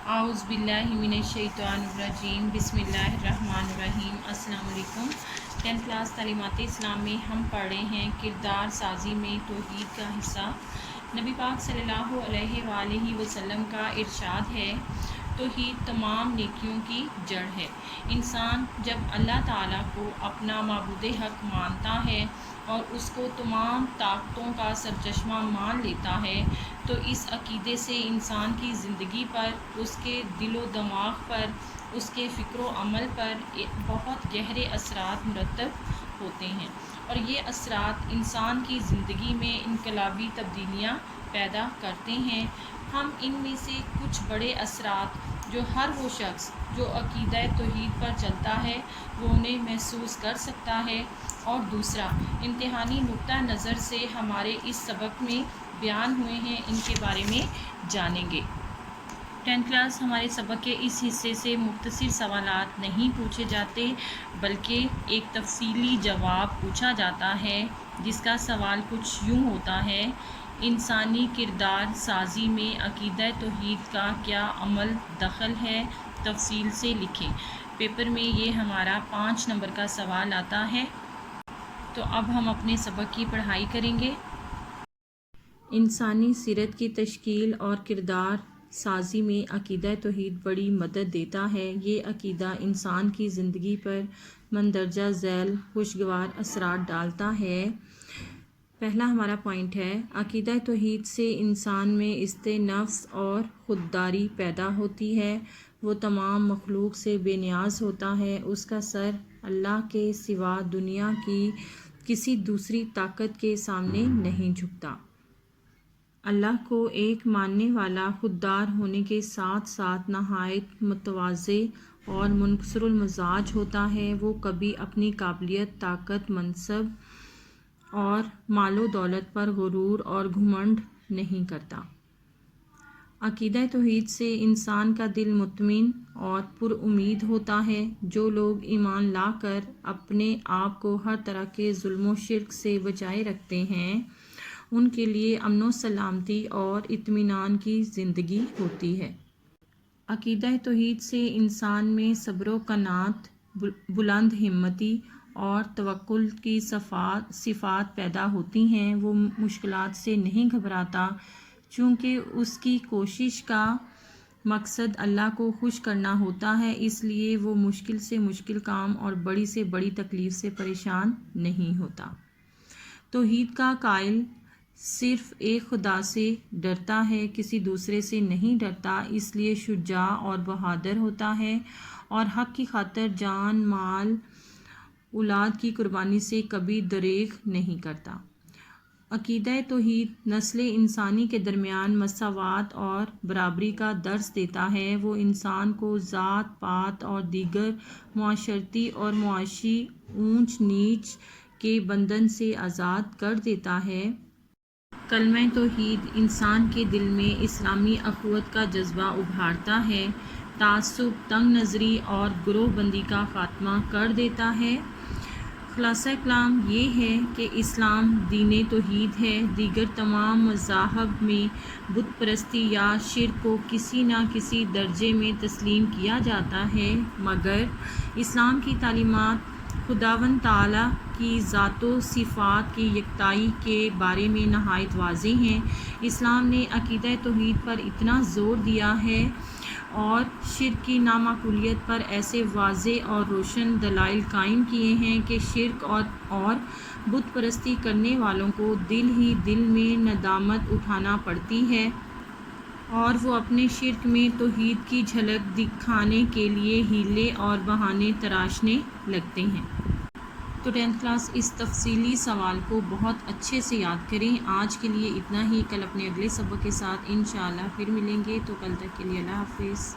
اعوذ باللہ من الشیطان الرجیم بسم اللہ الرحمن الرحیم۔ السلام علیکم۔ 10th کلاس تعلیمات اسلام میں ہم پڑھ رہے ہیں کردار سازی میں توحید کا حصہ۔ نبی پاک صلی اللہ علیہ وآلہ وسلم کا ارشاد ہے، توحید تمام نیکیوں کی جڑ ہے۔ انسان جب اللہ تعالیٰ کو اپنا معبود حق مانتا ہے اور اس کو تمام طاقتوں کا سرچشمہ مان لیتا ہے تو اس عقیدے سے انسان کی زندگی پر، اس کے دل و دماغ پر، اس کے فکر و عمل پر بہت گہرے اثرات مرتب ہوتے ہیں، اور یہ اثرات انسان کی زندگی میں انقلابی تبدیلیاں پیدا کرتے ہیں۔ ہم ان میں سے کچھ بڑے اثرات جو ہر وہ شخص جو عقیدہ توحید پر چلتا ہے وہ انہیں محسوس کر سکتا ہے، اور دوسرا امتحانی نقطہ نظر سے ہمارے اس سبق میں بیان ہوئے ہیں، ان کے بارے میں جانیں گے۔ 10th کلاس ہمارے سبق کے اس حصے سے مختصر سوالات نہیں پوچھے جاتے بلکہ ایک تفصیلی جواب پوچھا جاتا ہے، جس کا سوال کچھ یوں ہوتا ہے: انسانی کردار سازی میں عقیدہ توحید کا کیا عمل دخل ہے؟ تفصیل سے لکھیں۔ پیپر میں یہ ہمارا 5 نمبر کا سوال آتا ہے۔ تو اب ہم اپنے سبق کی پڑھائی کریں گے۔ انسانی سیرت کی تشکیل اور کردار سازی میں عقیدہ توحید بڑی مدد دیتا ہے۔ یہ عقیدہ انسان کی زندگی پر مندرجہ ذیل خوشگوار اثرات ڈالتا ہے۔ پہلا ہمارا پوائنٹ ہے، عقیدہ توحید سے انسان میں عزت نفس اور خودداری پیدا ہوتی ہے۔ وہ تمام مخلوق سے بے نیاز ہوتا ہے، اس کا سر اللہ کے سوا دنیا کی کسی دوسری طاقت کے سامنے نہیں جھکتا۔ اللہ کو ایک ماننے والا خوددار ہونے کے ساتھ ساتھ نہایت متواضع اور منکسر المزاج ہوتا ہے۔ وہ کبھی اپنی قابلیت، طاقت، منصب اور مال و دولت پر غرور اور گھمنڈ نہیں کرتا۔ عقیدہ توحید سے انسان کا دل مطمئن اور پر امید ہوتا ہے۔ جو لوگ ایمان لا کر اپنے آپ کو ہر طرح کے ظلم و شرک سے بچائے رکھتے ہیں، ان کے لیے امن و سلامتی اور اطمینان کی زندگی ہوتی ہے۔ عقیدہ توحید سے انسان میں صبر و قناعت، بلند ہمتی اور توکل کی صفات پیدا ہوتی ہیں۔ وہ مشکلات سے نہیں گھبراتا، چونکہ اس کی کوشش کا مقصد اللہ کو خوش کرنا ہوتا ہے، اس لیے وہ مشکل سے مشکل کام اور بڑی سے بڑی تکلیف سے پریشان نہیں ہوتا۔ توحید کا قائل صرف ایک خدا سے ڈرتا ہے، کسی دوسرے سے نہیں ڈرتا، اس لیے شجاع اور بہادر ہوتا ہے، اور حق کی خاطر جان، مال، اولاد کی قربانی سے کبھی دریغ نہیں کرتا۔ عقیدہ توحید نسل انسانی کے درمیان مساوات اور برابری کا درس دیتا ہے۔ وہ انسان کو ذات پات اور دیگر معاشرتی اور معاشی اونچ نیچ کے بندھن سے آزاد کر دیتا ہے۔ کلمہ توحید انسان کے دل میں اسلامی اخوت کا جذبہ ابھارتا ہے، تعصب، تنگ نظری اور گروہ بندی کا خاتمہ کر دیتا ہے۔ خلاصہ کلام یہ ہے کہ اسلام دین توحید ہے۔ دیگر تمام مذاہب میں بت پرستی یا شرک کو کسی نہ کسی درجے میں تسلیم کیا جاتا ہے، مگر اسلام کی تعلیمات خداوند تعالیٰ کی ذات و صفات کی یکتائی کے بارے میں نہایت واضح ہیں۔ اسلام نے عقیدہ توحید پر اتنا زور دیا ہے اور شرک کی نامعقولیت پر ایسے واضح اور روشن دلائل قائم کیے ہیں کہ شرک اور بت پرستی کرنے والوں کو دل ہی دل میں ندامت اٹھانا پڑتی ہے، اور وہ اپنے شرک میں توحید کی جھلک دکھانے کے لیے حیلے اور بہانے تراشنے لگتے ہیں۔ تو 10th کلاس اس تفصیلی سوال کو بہت اچھے سے یاد کریں۔ آج کے لیے اتنا ہی، کل اپنے اگلے سبق کے ساتھ انشاءاللہ پھر ملیں گے۔ تو کل تک کے لیے اللہ حافظ۔